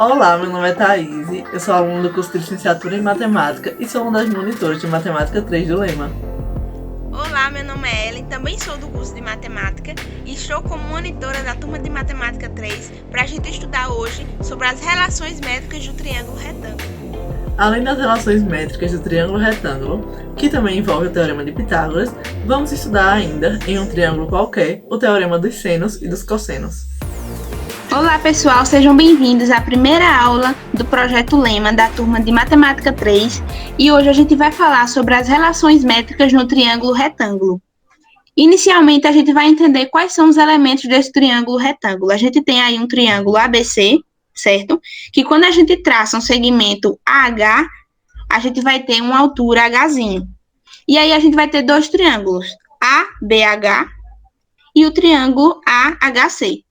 Olá, meu nome é Thaís, eu sou aluno do curso de Licenciatura em Matemática e sou uma das monitoras de Matemática 3 do Lema. Olá, meu nome é Ellen, também sou do curso de Matemática e estou como monitora da turma de Matemática 3 para a gente estudar hoje sobre as relações métricas do triângulo retângulo. Além das relações métricas do triângulo retângulo, que também envolve o Teorema de Pitágoras, vamos estudar ainda, em um triângulo qualquer, o Teorema dos Senos e dos Cossenos. Olá, pessoal, sejam bem-vindos à primeira aula do projeto Lema da turma de Matemática 3 e hoje a gente vai falar sobre as relações métricas no triângulo retângulo. Inicialmente, a gente vai entender quais são os elementos desse triângulo retângulo. A gente tem aí um triângulo ABC, certo? Que quando a gente traça um segmento AH, a gente vai ter uma altura Hzinho. E aí a gente vai ter dois triângulos, ABH e o triângulo AHC.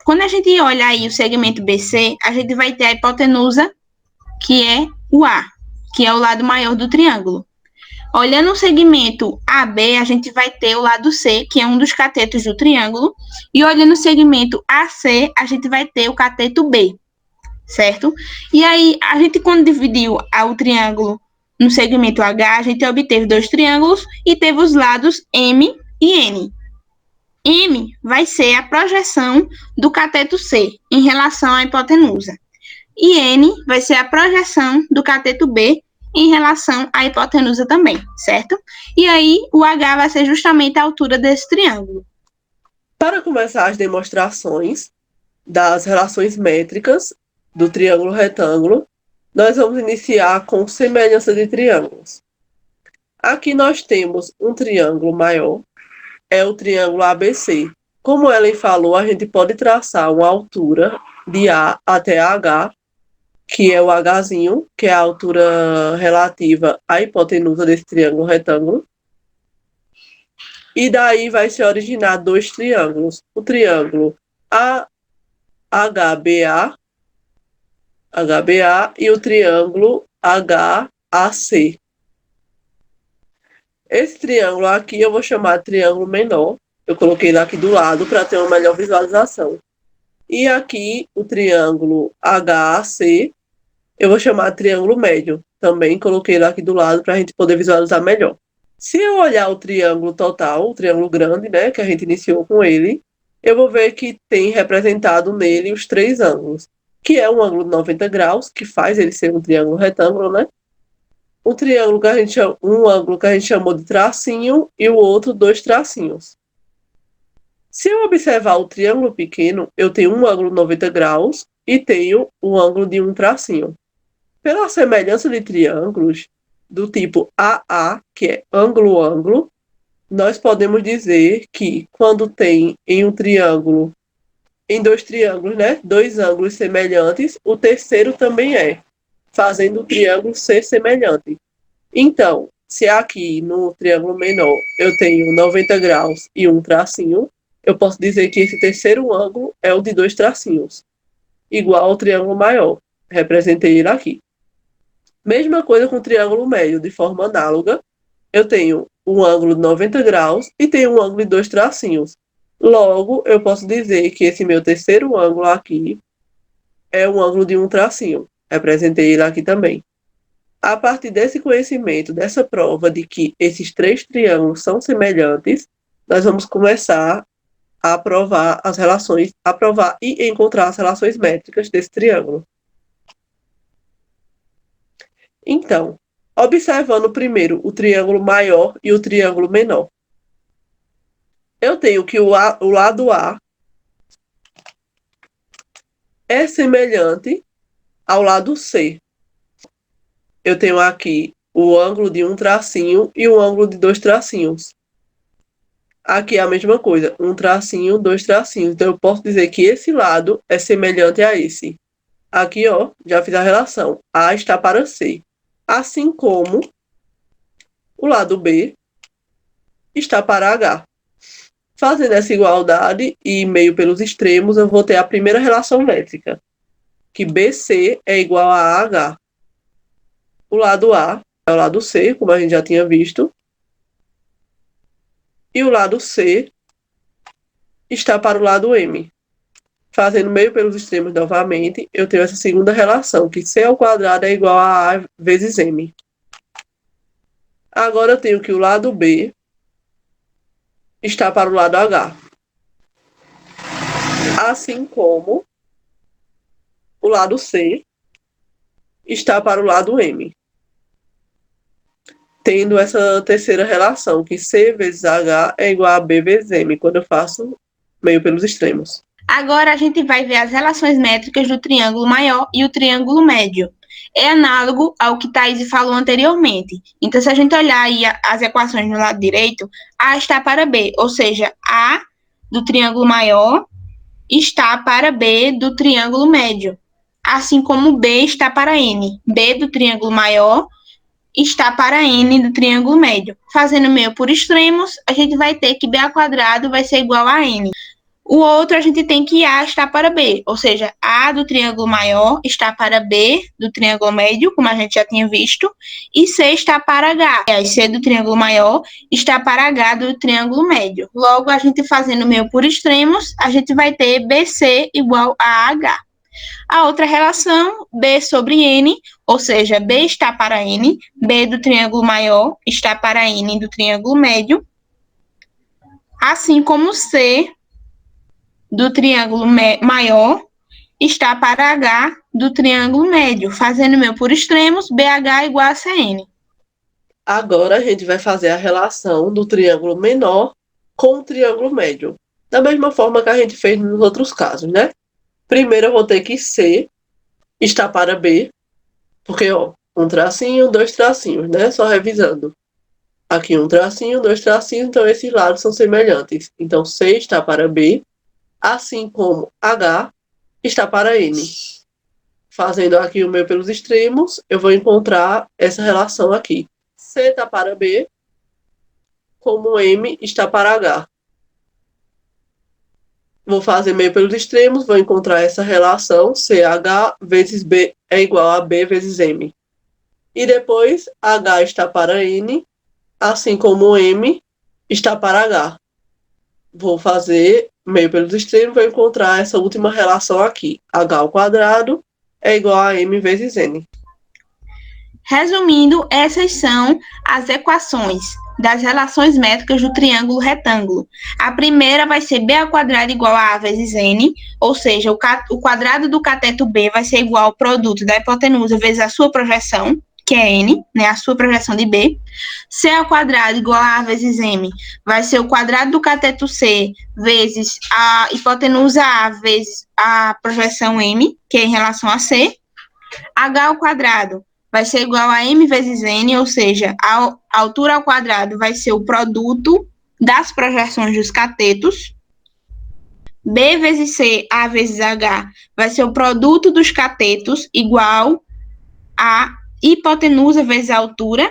Quando a gente olha aí o segmento BC, a gente vai ter a hipotenusa, que é o A, que é o lado maior do triângulo. Olhando o segmento AB, a gente vai ter o lado C, que é um dos catetos do triângulo. E olhando o segmento AC, a gente vai ter o cateto B, certo? E aí, a gente quando dividiu o triângulo no segmento H, a gente obteve dois triângulos e teve os lados M e N. M vai ser a projeção do cateto C em relação à hipotenusa. E N vai ser a projeção do cateto B em relação à hipotenusa também, certo? E aí, o H vai ser justamente a altura desse triângulo. Para começar as demonstrações das relações métricas do triângulo retângulo, nós vamos iniciar com semelhança de triângulos. Aqui nós temos um triângulo maior, é o triângulo ABC. Como Ellen falou, a gente pode traçar uma altura de A até H, que é o Hzinho, que é a altura relativa à hipotenusa desse triângulo retângulo. E daí vai se originar dois triângulos. O triângulo HBA e o triângulo HAC. Esse triângulo aqui eu vou chamar de triângulo menor. Eu coloquei ele aqui do lado para ter uma melhor visualização. E aqui o triângulo HAC eu vou chamar de triângulo médio. Também coloquei ele aqui do lado para a gente poder visualizar melhor. Se eu olhar o triângulo total, o triângulo grande, né, que a gente iniciou com ele, eu vou ver que tem representado nele os três ângulos, que é um ângulo de 90 graus, que faz ele ser um triângulo retângulo, né? Um triângulo um ângulo que a gente chamou de tracinho e o outro dois tracinhos. Se eu observar o triângulo pequeno, eu tenho um ângulo de 90 graus e tenho um ângulo de um tracinho. Pela semelhança de triângulos do tipo AA, que é ângulo-ângulo, nós podemos dizer que quando tem em dois triângulos, né, dois ângulos semelhantes, o terceiro também é, fazendo o triângulo ser semelhante. Então, se aqui no triângulo menor eu tenho 90 graus e um tracinho, eu posso dizer que esse terceiro ângulo é o de dois tracinhos, igual ao triângulo maior. Representei ele aqui. Mesma coisa com o triângulo médio, de forma análoga. Eu tenho um ângulo de 90 graus e tenho um ângulo de dois tracinhos. Logo, eu posso dizer que esse meu terceiro ângulo aqui é um ângulo de um tracinho. Representei ele aqui também. A partir desse conhecimento, dessa prova de que esses três triângulos são semelhantes, nós vamos começar a provar e encontrar as relações métricas desse triângulo. Então, observando primeiro o triângulo maior e o triângulo menor. Eu tenho que o lado A é semelhante ao lado C. Eu tenho aqui o ângulo de um tracinho e o ângulo de dois tracinhos. Aqui é a mesma coisa, um tracinho, dois tracinhos. Então, eu posso dizer que esse lado é semelhante a esse. Aqui, ó, já fiz a relação. A está para C. Assim como o lado B está para H. Fazendo essa igualdade e meio pelos extremos, eu vou ter a primeira relação métrica, que BC é igual a AH. O lado A é o lado C, como a gente já tinha visto, e o lado C está para o lado M. Fazendo meio pelos extremos novamente, eu tenho essa segunda relação, que C ao quadrado é igual a A vezes M. Agora eu tenho que o lado B está para o lado H. Assim como o lado C está para o lado M. Tendo essa terceira relação, que C vezes H é igual a B vezes M, quando eu faço meio pelos extremos. Agora a gente vai ver as relações métricas do triângulo maior e o triângulo médio. É análogo ao que Thaís falou anteriormente. Então, se a gente olhar aí as equações no lado direito, A está para B, ou seja, A do triângulo maior está para B do triângulo médio. Assim como B está para N. B do triângulo maior está para N do triângulo médio. Fazendo meio por extremos, a gente vai ter que B ao quadrado vai ser igual a N. O outro, a gente tem que A está para B, ou seja, A do triângulo maior está para B do triângulo médio, como a gente já tinha visto, e C está para H. E aí, C do triângulo maior está para H do triângulo médio. Logo, a gente fazendo meio por extremos, a gente vai ter BC igual a H. A outra relação, B sobre N, ou seja, B está para N, B do triângulo maior está para N do triângulo médio, assim como C do triângulo maior está para H do triângulo médio. Fazendo meio por extremos, BH igual a CN. Agora a gente vai fazer a relação do triângulo menor com o triângulo médio. Da mesma forma que a gente fez nos outros casos, né? Primeiro eu vou ter que C está para B, porque, ó, um tracinho, dois tracinhos, né? Só revisando. Aqui um tracinho, dois tracinhos, então esses lados são semelhantes. Então, C está para B, assim como H está para N. Fazendo aqui o meio pelos extremos, eu vou encontrar essa relação aqui. C está para B, como M está para H. Vou fazer meio pelos extremos, vou encontrar essa relação, CH vezes B é igual a B vezes M. E depois, H está para N, assim como M está para H. Vou fazer meio pelos extremos, vou encontrar essa última relação aqui. H ao quadrado é igual a M vezes N. Resumindo, essas são as equações das relações métricas do triângulo retângulo. A primeira vai ser B ao quadrado igual a A vezes N, ou seja, o quadrado do cateto B vai ser igual ao produto da hipotenusa vezes a sua projeção, que é N, né, a sua projeção de B. C ao quadrado igual a A vezes M vai ser o quadrado do cateto C vezes a hipotenusa A vezes a projeção M, que é em relação a C. H ao quadrado vai ser igual a M vezes N, ou seja, a altura ao quadrado vai ser o produto das projeções dos catetos. B vezes C, A vezes H, vai ser o produto dos catetos igual a hipotenusa vezes a altura.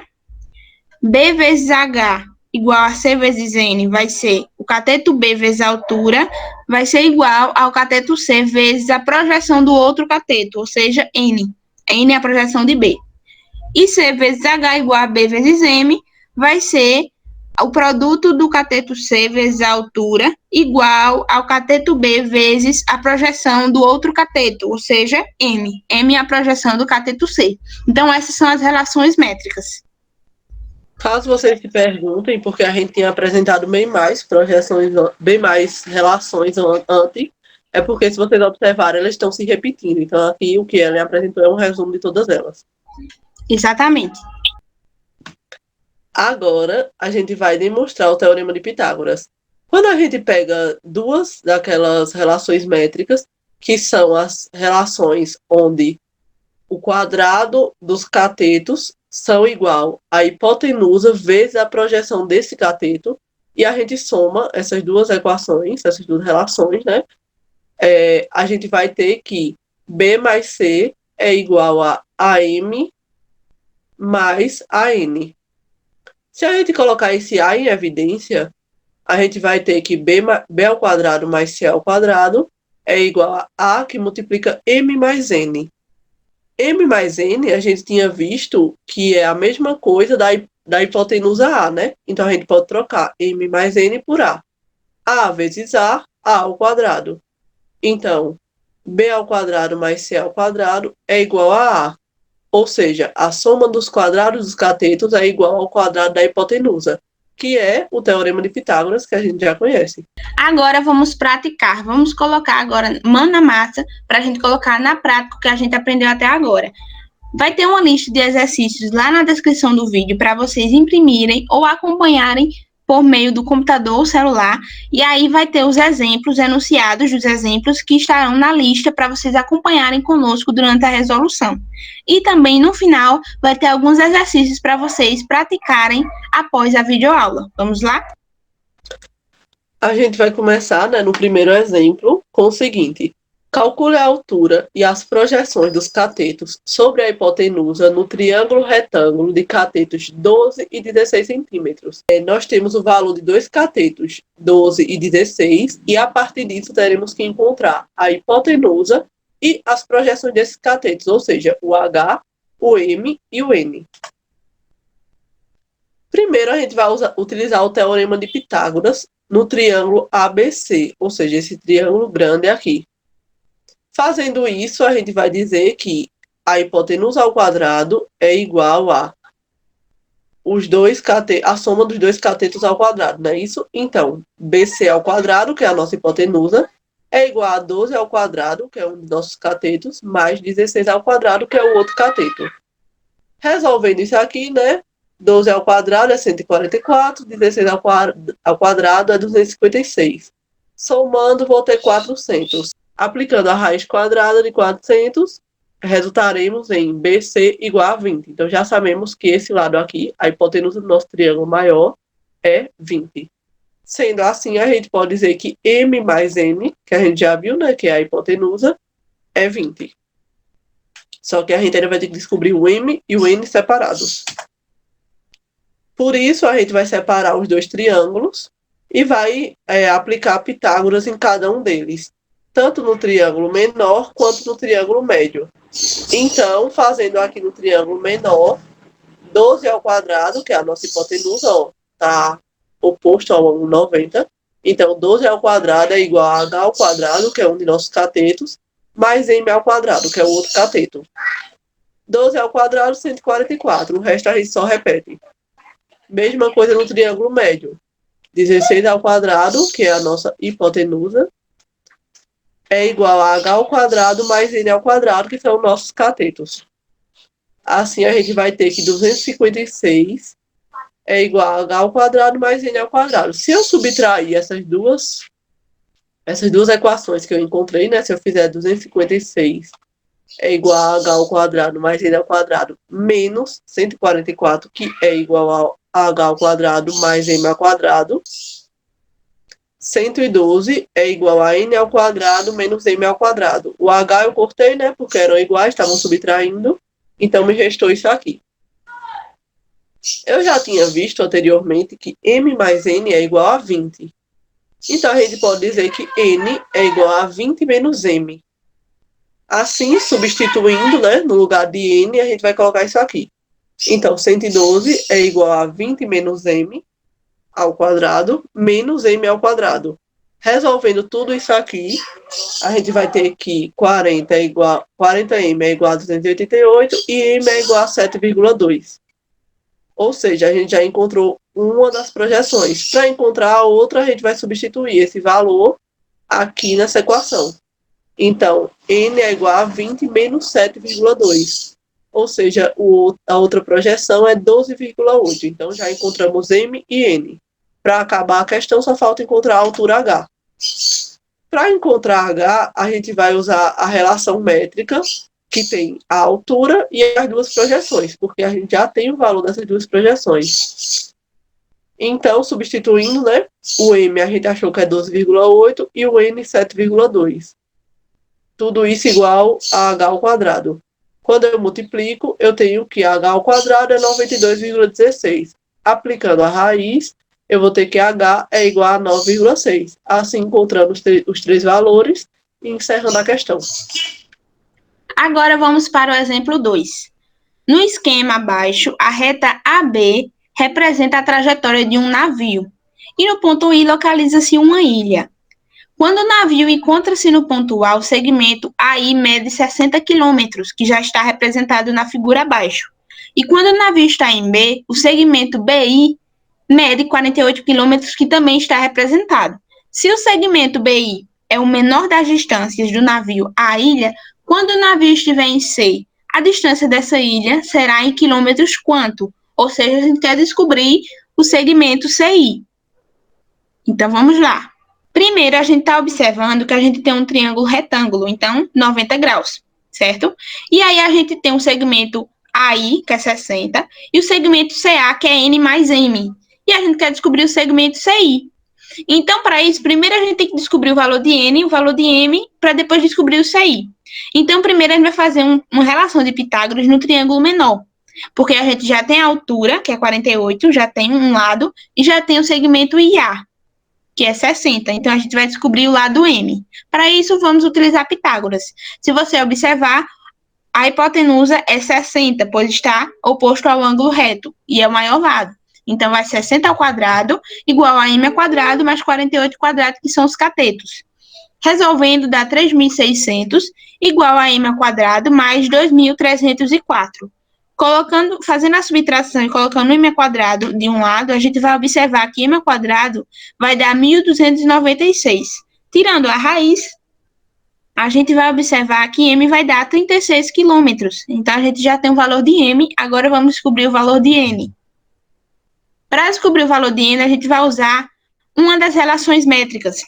B vezes H igual a C vezes N vai ser o cateto B vezes a altura, vai ser igual ao cateto C vezes a projeção do outro cateto, ou seja, N. N é a projeção de B. E C vezes H igual a B vezes M vai ser o produto do cateto C vezes a altura igual ao cateto B vezes a projeção do outro cateto, ou seja, M. M é a projeção do cateto C. Então, essas são as relações métricas. Caso vocês se perguntem, porque a gente tinha apresentado bem mais projeções, bem mais relações antes, é porque, se vocês observarem, elas estão se repetindo. Então, aqui o que ela apresentou é um resumo de todas elas. Exatamente. Agora, a gente vai demonstrar o Teorema de Pitágoras. Quando a gente pega duas daquelas relações métricas, que são as relações onde o quadrado dos catetos são igual à hipotenusa vezes a projeção desse cateto, e a gente soma essas duas equações, essas duas relações, né? A gente vai ter que B mais C é igual a AM mais AN. Se a gente colocar esse A em evidência, a gente vai ter que B ao quadrado mais C ao quadrado é igual a que multiplica M mais N. M mais N, a gente tinha visto que é a mesma coisa da hipotenusa A, né? Então, a gente pode trocar M mais N por A. A vezes A ao quadrado. Então, b ao quadrado mais c ao quadrado é igual a A. Ou seja, a soma dos quadrados dos catetos é igual ao quadrado da hipotenusa, que é o teorema de Pitágoras, que a gente já conhece. Agora vamos praticar. Vamos colocar agora mão na massa para a gente colocar na prática o que a gente aprendeu até agora. Vai ter uma lista de exercícios lá na descrição do vídeo para vocês imprimirem ou acompanharem por meio do computador ou celular. E aí vai ter os exemplos, enunciados dos exemplos que estarão na lista para vocês acompanharem conosco durante a resolução. E também no final vai ter alguns exercícios para vocês praticarem após a videoaula. Vamos lá? A gente vai começar, no primeiro exemplo, com o seguinte. Calcule a altura e as projeções dos catetos sobre a hipotenusa no triângulo retângulo de catetos 12 e 16 centímetros. Nós temos o valor de dois catetos, 12 e 16, e a partir disso teremos que encontrar a hipotenusa e as projeções desses catetos, ou seja, o H, o M e o N. Primeiro, a gente vai utilizar o teorema de Pitágoras no triângulo ABC, ou seja, esse triângulo grande aqui. Fazendo isso, a gente vai dizer que a hipotenusa ao quadrado é igual a a soma dos dois catetos ao quadrado, não é isso? Então, BC ao quadrado, que é a nossa hipotenusa, é igual a 12 ao quadrado, que é um dos nossos catetos, mais 16 ao quadrado, que é o outro cateto. Resolvendo isso aqui, 12 ao quadrado é 144, 16 ao quadrado é 256. Somando, vou ter 400. Aplicando a raiz quadrada de 400, resultaremos em BC igual a 20. Então, já sabemos que esse lado aqui, a hipotenusa do nosso triângulo maior, é 20. Sendo assim, a gente pode dizer que M mais N, que a gente já viu, que é a hipotenusa, é 20. Só que a gente ainda vai ter que descobrir o M e o N separados. Por isso, a gente vai separar os dois triângulos e vai aplicar Pitágoras em cada um deles, tanto no triângulo menor quanto no triângulo médio. Então, fazendo aqui no triângulo menor, 12 ao quadrado, que é a nossa hipotenusa, está oposto ao 90. Então, 12 ao quadrado é igual a H ao quadrado, que é um de nossos catetos, mais M ao quadrado, que é o outro cateto. 12 ao quadrado, 144. O resto a gente só repete. Mesma coisa no triângulo médio. 16 ao quadrado, que é a nossa hipotenusa, é igual a H ao quadrado mais N ao quadrado, que são os nossos catetos. Assim, a gente vai ter que 256 é igual a H ao quadrado mais N ao quadrado. Se eu subtrair essas duas equações que eu encontrei, se eu fizer 256 é igual a H ao quadrado mais N ao quadrado menos 144, que é igual a H ao quadrado mais M ao quadrado, 112 é igual a N ao quadrado menos M ao quadrado. O H eu cortei, porque eram iguais, estavam subtraindo. Então, me restou isso aqui. Eu já tinha visto anteriormente que M mais N é igual a 20. Então, a gente pode dizer que N é igual a 20 menos M. Assim, substituindo, no lugar de N, a gente vai colocar isso aqui. Então, 112 é igual a 20 menos M ao quadrado menos M ao quadrado. Resolvendo tudo isso aqui, a gente vai ter que 40M é igual a 288 e M é igual a 7,2. Ou seja, a gente já encontrou uma das projeções. Para encontrar a outra, a gente vai substituir esse valor aqui nessa equação. Então, N é igual a 20 menos 7,2. Ou seja, a outra projeção é 12,8. Então, já encontramos M e N. Para acabar a questão, só falta encontrar a altura H. Para encontrar H, a gente vai usar a relação métrica, que tem a altura e as duas projeções, porque a gente já tem o valor dessas duas projeções. Então, substituindo, o M a gente achou que é 12,8 e o N 7,2. Tudo isso igual a H ao quadrado. Quando eu multiplico, eu tenho que H ao quadrado é 92,16. Aplicando a raiz, eu vou ter que H é igual a 9,6. Assim, encontrando os três valores e encerrando a questão. Agora vamos para o exemplo 2. No esquema abaixo, a reta AB representa a trajetória de um navio. E no ponto I localiza-se uma ilha. Quando o navio encontra-se no ponto A, o segmento AI mede 60 quilômetros, que já está representado na figura abaixo. E quando o navio está em B, o segmento BI mede 48 quilômetros, que também está representado. Se o segmento BI é o menor das distâncias do navio à ilha, quando o navio estiver em C, a distância dessa ilha será em quilômetros quanto? Ou seja, a gente quer descobrir o segmento CI. Então, vamos lá. Primeiro, a gente está observando que a gente tem um triângulo retângulo, então 90 graus, certo? E aí a gente tem um segmento AI, que é 60, e o segmento CA, que é N mais M. E a gente quer descobrir o segmento CI. Então, para isso, primeiro a gente tem que descobrir o valor de N, o valor de M, para depois descobrir o CI. Então, primeiro a gente vai fazer uma relação de Pitágoras no triângulo menor, porque a gente já tem a altura, que é 48, já tem um lado, e já tem o segmento IA, que é 60. Então, a gente vai descobrir o lado M. Para isso, vamos utilizar Pitágoras. Se você observar, a hipotenusa é 60, pois está oposto ao ângulo reto, e é o maior lado. Então, vai 60 ao quadrado, igual a m ao quadrado, mais 48 ao quadrado, que são os catetos. Resolvendo, dá 3.600, igual a m ao quadrado, mais 2.304. Fazendo a subtração e colocando m ao quadrado de um lado, a gente vai observar que m ao quadrado vai dar 1.296. Tirando a raiz, a gente vai observar que m vai dar 36 quilômetros. Então, a gente já tem o valor de m, agora vamos descobrir o valor de n. Para descobrir o valor de n, a gente vai usar uma das relações métricas,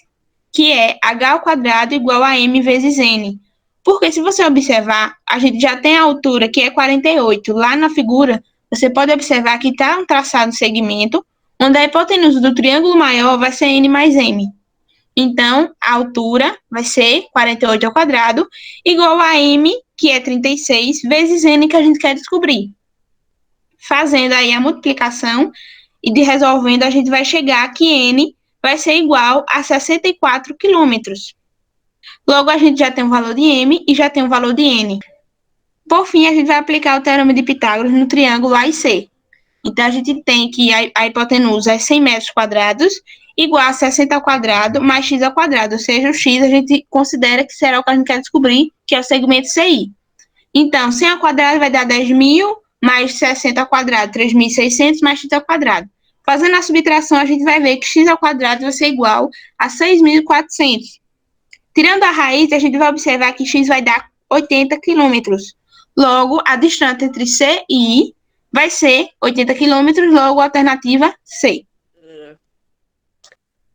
que é h ao quadrado igual a m vezes n. Porque se você observar, a gente já tem a altura, que é 48. Lá na figura, você pode observar que está um traçado segmento, onde a hipotenusa do triângulo maior vai ser n mais m. Então, a altura vai ser 48 ao quadrado, igual a m, que é 36, vezes n, que a gente quer descobrir. Fazendo aí a multiplicação e resolvendo, a gente vai chegar que n vai ser igual a 64 quilômetros. Logo, a gente já tem o valor de m e já tem o valor de n. Por fim, a gente vai aplicar o teorema de Pitágoras no triângulo AC. Então, a gente tem que a hipotenusa é 100 metros quadrados, igual a 60 ao quadrado, mais x ao quadrado. Ou seja, o x a gente considera que será o que a gente quer descobrir, que é o segmento CI. Então, 100 ao quadrado vai dar 10.000, mais 60 ao quadrado, 3.600, mais x ao quadrado. Fazendo a subtração, a gente vai ver que x ao quadrado vai ser igual a 6.400. Tirando a raiz, a gente vai observar que x vai dar 80 quilômetros. Logo, a distância entre C e I vai ser 80 quilômetros, logo a alternativa C.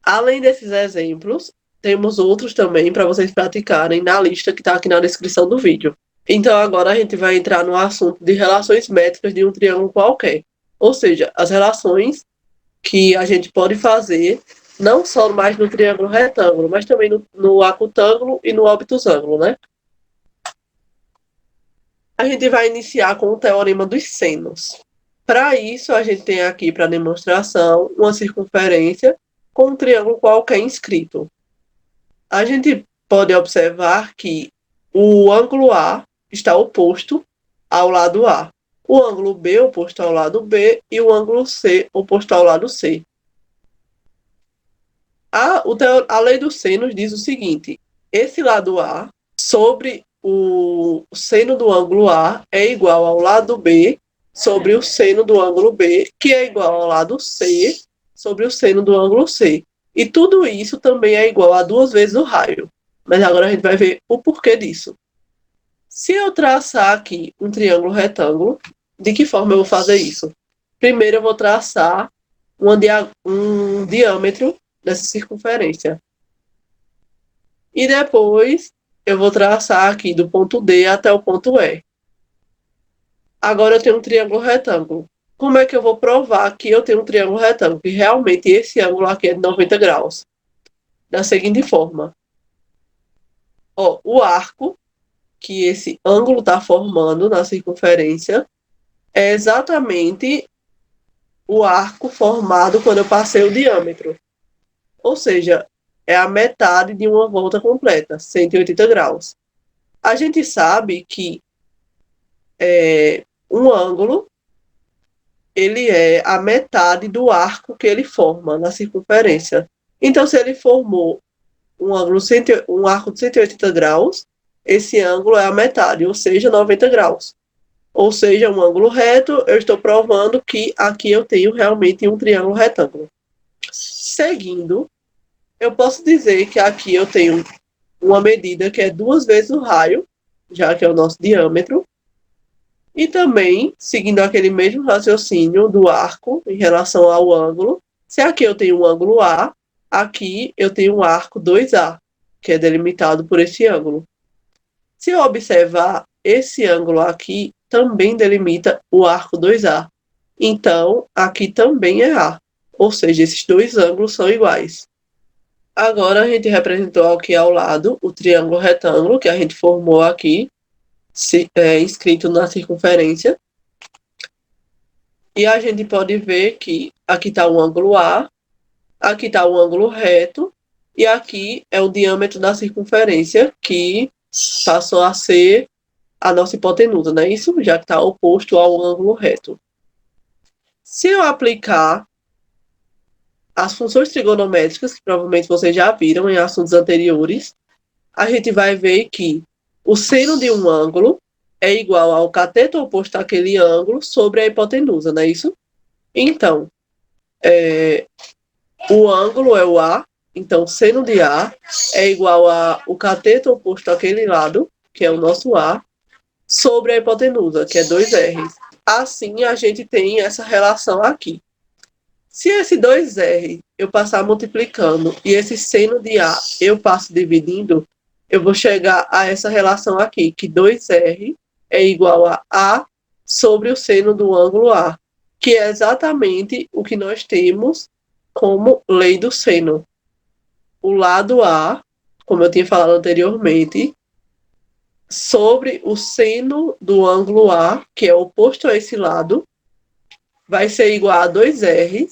Além desses exemplos, temos outros também para vocês praticarem na lista que está aqui na descrição do vídeo. Então, agora a gente vai entrar no assunto de relações métricas de um triângulo qualquer. Ou seja, as relações que a gente pode fazer não só mais no triângulo retângulo, mas também no acutângulo e no obtusângulo, né? A gente vai iniciar com o teorema dos senos. Para isso, a gente tem aqui para demonstração uma circunferência com um triângulo qualquer inscrito. A gente pode observar que o ângulo A está oposto ao lado A, o ângulo B oposto ao lado B e o ângulo C oposto ao lado C. A lei dos senos diz o seguinte: esse lado A sobre o seno do ângulo A é igual ao lado B sobre o seno do ângulo B, que é igual ao lado C sobre o seno do ângulo C. E tudo isso também é igual a 2 vezes o raio. Mas agora a gente vai ver o porquê disso. Se eu traçar aqui um triângulo retângulo, de que forma eu vou fazer isso? Primeiro eu vou traçar um diâmetro dessa circunferência. E depois eu vou traçar aqui do ponto D até o ponto E. Agora eu tenho um triângulo retângulo. Como é que eu vou provar que eu tenho um triângulo retângulo? Que realmente esse ângulo aqui é de 90 graus. Da seguinte forma. Ó, o arco que esse ângulo está formando na circunferência é exatamente o arco formado quando eu passei o diâmetro. Ou seja, é a metade de uma volta completa, 180 graus. A gente sabe que um ângulo ele é a metade do arco que ele forma na circunferência. Então, se ele formou um arco de 180 graus, esse ângulo é a metade, ou seja, 90 graus. Ou seja, um ângulo reto, eu estou provando que aqui eu tenho realmente um triângulo retângulo. Seguindo, eu posso dizer que aqui eu tenho uma medida que é 2 vezes o raio, já que é o nosso diâmetro. E também, seguindo aquele mesmo raciocínio do arco em relação ao ângulo, se aqui eu tenho um ângulo A, aqui eu tenho um arco 2A, que é delimitado por esse ângulo. Se eu observar, esse ângulo aqui também delimita o arco 2A. Então, aqui também é A. Ou seja, esses dois ângulos são iguais. Agora, a gente representou aqui ao lado o triângulo retângulo que a gente formou aqui, inscrito na circunferência. E a gente pode ver que aqui está o ângulo A, aqui está o ângulo reto, e aqui é o diâmetro da circunferência, que passou a ser a nossa hipotenusa, não é isso? Já que está oposto ao ângulo reto. Se eu aplicar as funções trigonométricas, que provavelmente vocês já viram em assuntos anteriores, a gente vai ver que o seno de um ângulo é igual ao cateto oposto àquele ângulo sobre a hipotenusa, não é isso? Então, o ângulo é o A, então seno de A é igual ao cateto oposto àquele lado, que é o nosso A, sobre a hipotenusa, que é 2R. Assim, a gente tem essa relação aqui. Se esse 2R eu passar multiplicando e esse seno de A eu passo dividindo, eu vou chegar a essa relação aqui, que 2R é igual a A sobre o seno do ângulo A, que é exatamente o que nós temos como lei do seno. O lado A, como eu tinha falado anteriormente, sobre o seno do ângulo A, que é oposto a esse lado, vai ser igual a 2R,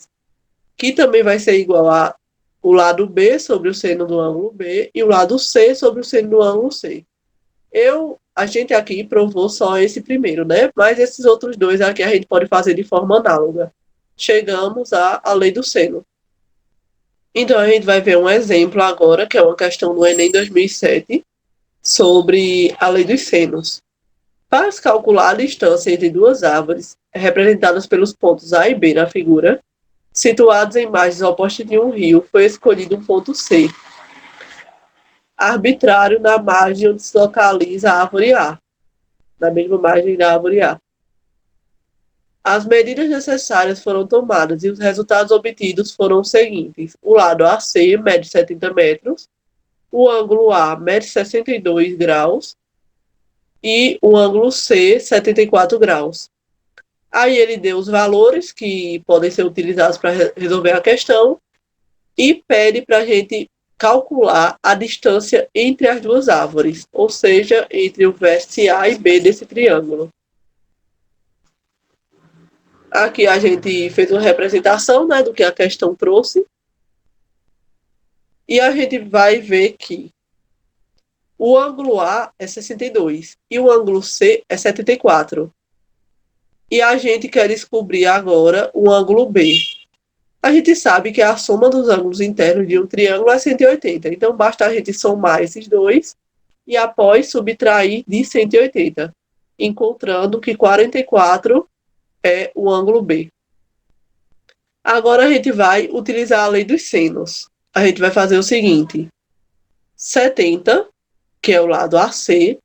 que também vai ser igual a o lado B sobre o seno do ângulo B e o lado C sobre o seno do ângulo C. A gente aqui provou só esse primeiro, né? Mas esses outros dois aqui a gente pode fazer de forma análoga. Chegamos à lei do seno. Então, a gente vai ver um exemplo agora, que é uma questão do Enem 2007, sobre a lei dos senos. Para se calcular a distância entre duas árvores, representadas pelos pontos A e B na figura, situados em margens opostas de um rio, foi escolhido um ponto C, arbitrário na margem onde se localiza a árvore A, na mesma margem da árvore A. As medidas necessárias foram tomadas e os resultados obtidos foram os seguintes. O lado AC mede 70 metros, o ângulo A mede 62 graus e o ângulo C 74 graus. Aí ele deu os valores que podem ser utilizados para resolver a questão e pede para a gente calcular a distância entre as duas árvores, ou seja, entre o vértice A e B desse triângulo. Aqui a gente fez uma representação, né, do que a questão trouxe. E a gente vai ver que o ângulo A é 62 e o ângulo C é 74. E a gente quer descobrir agora o ângulo B. A gente sabe que a soma dos ângulos internos de um triângulo é 180. Então, basta a gente somar esses dois e após subtrair de 180, encontrando que 44 é o ângulo B. Agora a gente vai utilizar a lei dos senos. A gente vai fazer o seguinte: 70, que é o lado AC,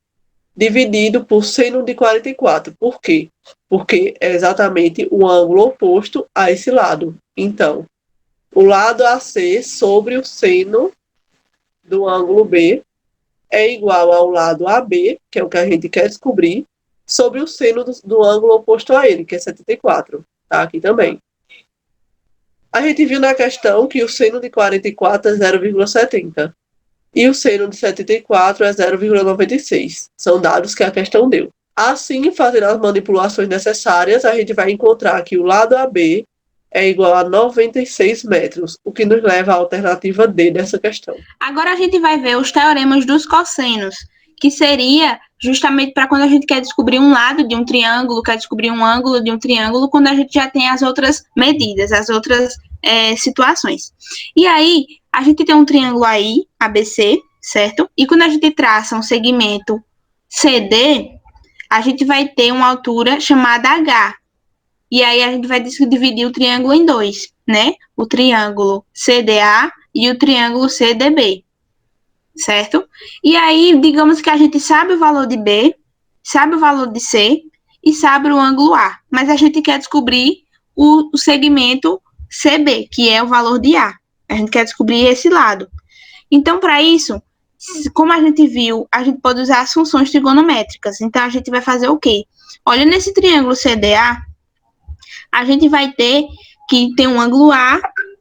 dividido por seno de 44. Por quê? Porque é exatamente o ângulo oposto a esse lado. Então, o lado AC sobre o seno do ângulo B é igual ao lado AB, que é o que a gente quer descobrir, sobre o seno do ângulo oposto a ele, que é 74. Tá aqui também. A gente viu na questão que o seno de 44 é 0,70 e o seno de 74 é 0,96. São dados que a questão deu. Assim, fazendo as manipulações necessárias, a gente vai encontrar que o lado AB é igual a 96 metros, o que nos leva à alternativa D dessa questão. Agora a gente vai ver os teoremas dos cossenos, que seria justamente para quando a gente quer descobrir um lado de um triângulo, quer descobrir um ângulo de um triângulo, quando a gente já tem as outras medidas, as outras situações. E aí, a gente tem um triângulo aí, ABC, certo? E quando a gente traça um segmento CD, a gente vai ter uma altura chamada H. E aí a gente vai dividir o triângulo em dois, né? O triângulo CDA e o triângulo CDB, certo? E aí, digamos que a gente sabe o valor de B, sabe o valor de C e sabe o ângulo A, mas a gente quer descobrir o segmento CB, que é o valor de A. A gente quer descobrir esse lado. Então, para isso, como a gente viu, a gente pode usar as funções trigonométricas. Então, a gente vai fazer o quê? Olha, nesse triângulo CDA, a gente vai ter que tem um ângulo A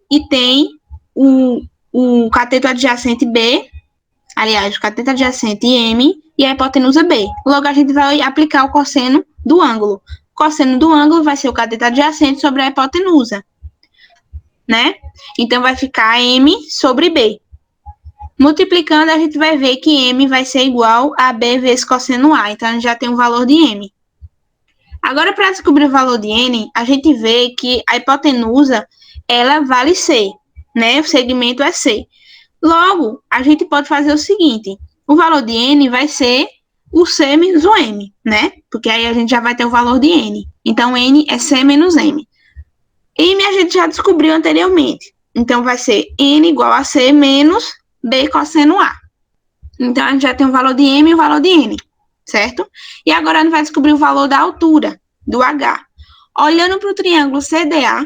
e tem o cateto adjacente B, aliás, o cateto adjacente M e a hipotenusa B. Logo, a gente vai aplicar o cosseno do ângulo. O cosseno do ângulo vai ser o cateto adjacente sobre a hipotenusa, né? Então, vai ficar M sobre B. Multiplicando, a gente vai ver que M vai ser igual a B vezes cosseno A. Então, a gente já tem um valor de M. Agora, para descobrir o valor de N, a gente vê que a hipotenusa, ela vale C, né? O segmento é C. Logo, a gente pode fazer o seguinte, o valor de N vai ser o C menos o M, né? Porque aí a gente já vai ter o valor de N. Então, N é C menos M. M a gente já descobriu anteriormente. Então, vai ser N igual a C menos B cosseno A. Então, a gente já tem o valor de M e o valor de N, certo? E agora a gente vai descobrir o valor da altura, do H. Olhando para o triângulo CDA,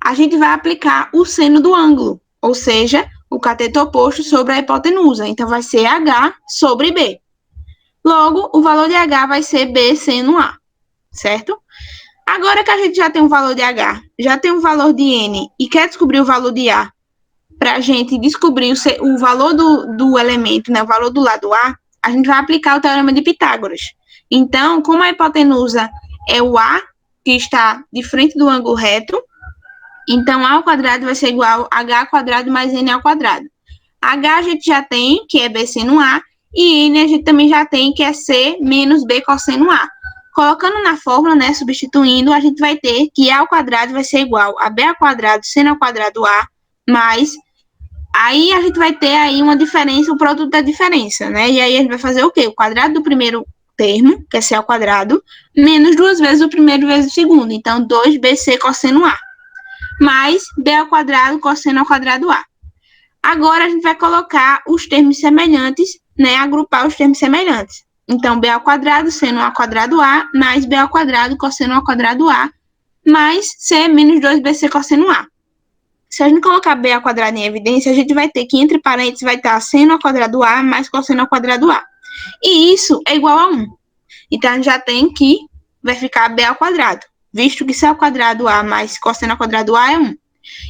a gente vai aplicar o seno do ângulo, ou seja, o cateto oposto sobre a hipotenusa. Então, vai ser H sobre B. Logo, o valor de H vai ser B seno A, certo? Agora que a gente já tem o valor de H, já tem o valor de N e quer descobrir o valor de A, para a gente descobrir o valor do elemento, né, o valor do lado A, a gente vai aplicar o teorema de Pitágoras. Então, como a hipotenusa é o A, que está de frente do ângulo reto, então A ao quadrado vai ser igual a H ao quadrado mais N ao quadrado. H a gente já tem, que é B seno A, e N a gente também já tem, que é C menos B cosseno A. Colocando na fórmula, né, substituindo, a gente vai ter que A ao quadrado vai ser igual a B ao quadrado seno ao quadrado A, mais... Aí a gente vai ter aí uma diferença, o produto da diferença, né? E aí a gente vai fazer o quê? O quadrado do primeiro termo, que é C ao quadrado, menos 2 vezes o primeiro vezes o segundo. Então, 2BC cosseno A, mais B ao quadrado cosseno ao quadrado A. Agora a gente vai colocar os termos semelhantes, né? Agrupar os termos semelhantes. Então, B ao quadrado seno ao quadrado A, mais B ao quadrado cosseno ao quadrado A, mais C menos 2BC cosseno A. Se a gente colocar B ao quadrado em evidência, a gente vai ter que, entre parênteses, vai estar seno ao quadrado A mais cosseno ao quadrado A. E isso é igual a 1. Então, a gente já tem que vai ficar B ao quadrado, visto que C ao quadrado A mais cosseno ao quadrado A é 1.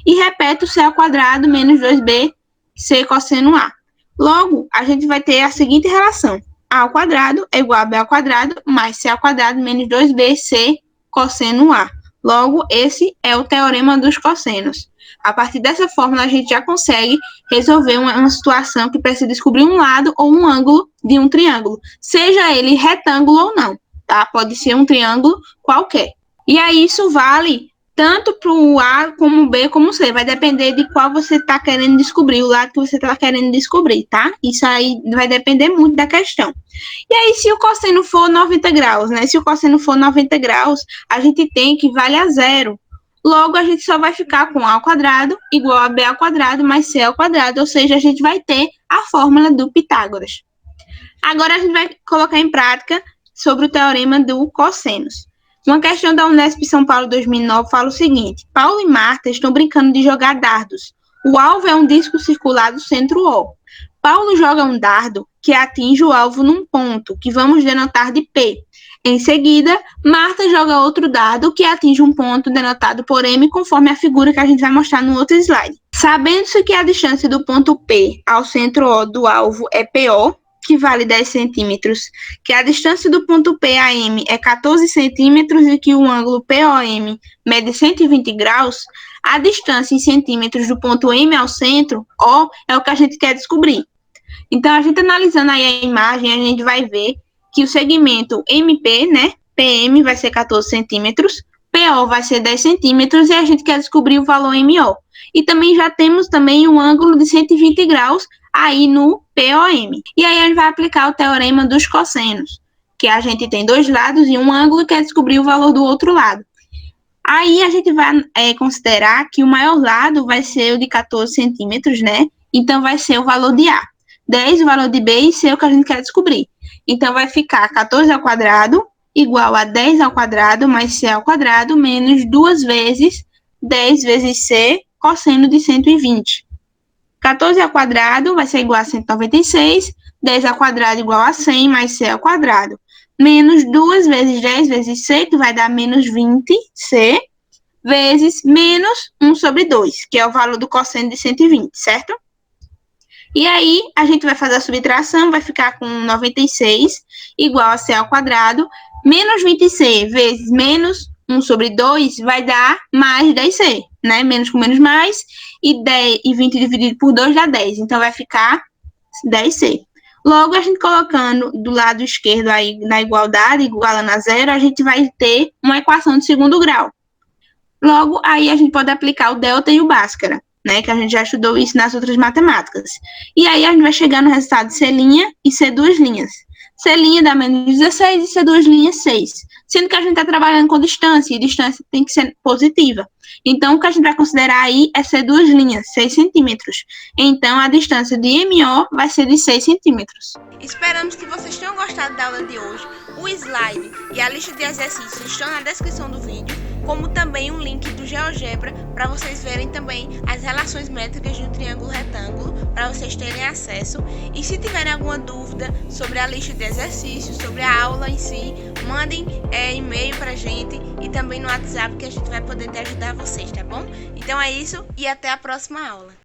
E repete o C ao quadrado menos 2B C cosseno A. Logo, a gente vai ter a seguinte relação. A ao quadrado é igual a B ao quadrado mais C ao quadrado menos 2B C cosseno A. Logo, esse é o teorema dos cossenos. A partir dessa fórmula, a gente já consegue resolver uma situação que precisa descobrir um lado ou um ângulo de um triângulo, seja ele retângulo ou não, tá? Pode ser um triângulo qualquer. E aí, isso vale tanto para o A, como o B, como o C. Vai depender de qual você está querendo descobrir, o lado que você está querendo descobrir, tá? Isso aí vai depender muito da questão. E aí, se o cosseno for 90 graus, né? Se o cosseno for 90 graus, a gente tem que vale a zero. Logo, a gente só vai ficar com A ao quadrado igual a B ao quadrado mais C ao quadrado, ou seja, a gente vai ter a fórmula do Pitágoras. Agora, a gente vai colocar em prática sobre o teorema do cossenos. Uma questão da Unesp São Paulo 2009 fala o seguinte: Paulo e Marta estão brincando de jogar dardos. O alvo é um disco circular do centro O. Paulo joga um dardo que atinge o alvo num ponto, que vamos denotar de P. Em seguida, Marta joga outro dado que atinge um ponto denotado por M, conforme a figura que a gente vai mostrar no outro slide. Sabendo-se que a distância do ponto P ao centro O do alvo é PO, que vale 10 centímetros, que a distância do ponto P a M é 14 centímetros e que o ângulo POM mede 120 graus, a distância em centímetros do ponto M ao centro, O, é o que a gente quer descobrir. Então, a gente analisando aí a imagem, a gente vai ver que o segmento MP, né, PM vai ser 14 centímetros, PO vai ser 10 centímetros e a gente quer descobrir o valor MO. E também já temos também um ângulo de 120 graus aí no POM. E aí a gente vai aplicar o teorema dos cossenos, que a gente tem dois lados e um ângulo e quer descobrir o valor do outro lado. Aí a gente vai considerar que o maior lado vai ser o de 14 centímetros, né? Então vai ser o valor de A. 10 o valor de B e C é o que a gente quer descobrir. Então vai ficar 14 ao quadrado igual a 10 ao quadrado mais C ao quadrado menos 2 vezes 10 vezes C cosseno de 120. 14 ao quadrado vai ser igual a 196, 10 ao quadrado igual a 100 mais C ao quadrado. Menos 2 vezes 10 vezes C, que vai dar menos 20C, vezes menos 1 sobre 2, que é o valor do cosseno de 120, certo? E aí, a gente vai fazer a subtração, vai ficar com 96 igual a C ao quadrado, menos 20C vezes menos 1 sobre 2 vai dar mais 10C, né? Menos com menos mais, e 20 dividido por 2 dá 10, então vai ficar 10C. Logo, a gente colocando do lado esquerdo aí na igualdade, igualando a zero, a gente vai ter uma equação de segundo grau. Logo, aí a gente pode aplicar o delta e o Bhaskara, né? Que a gente já estudou isso nas outras matemáticas. E aí a gente vai chegar no resultado de C' e C2'. C' dá menos 16 e C2' 6. Sendo que a gente está trabalhando com distância, e distância tem que ser positiva. Então, o que a gente vai considerar aí é C2', 6 centímetros. Então, a distância de MO vai ser de 6 centímetros. Esperamos que vocês tenham gostado da aula de hoje. O slide e a lista de exercícios estão na descrição do vídeo, como também um link do GeoGebra para vocês verem também as relações métricas de um triângulo retângulo, para vocês terem acesso. E se tiverem alguma dúvida sobre a lista de exercícios, sobre a aula em si, mandem e-mail para a gente e também no WhatsApp, que a gente vai poder ajudar vocês, tá bom? Então é isso e até a próxima aula.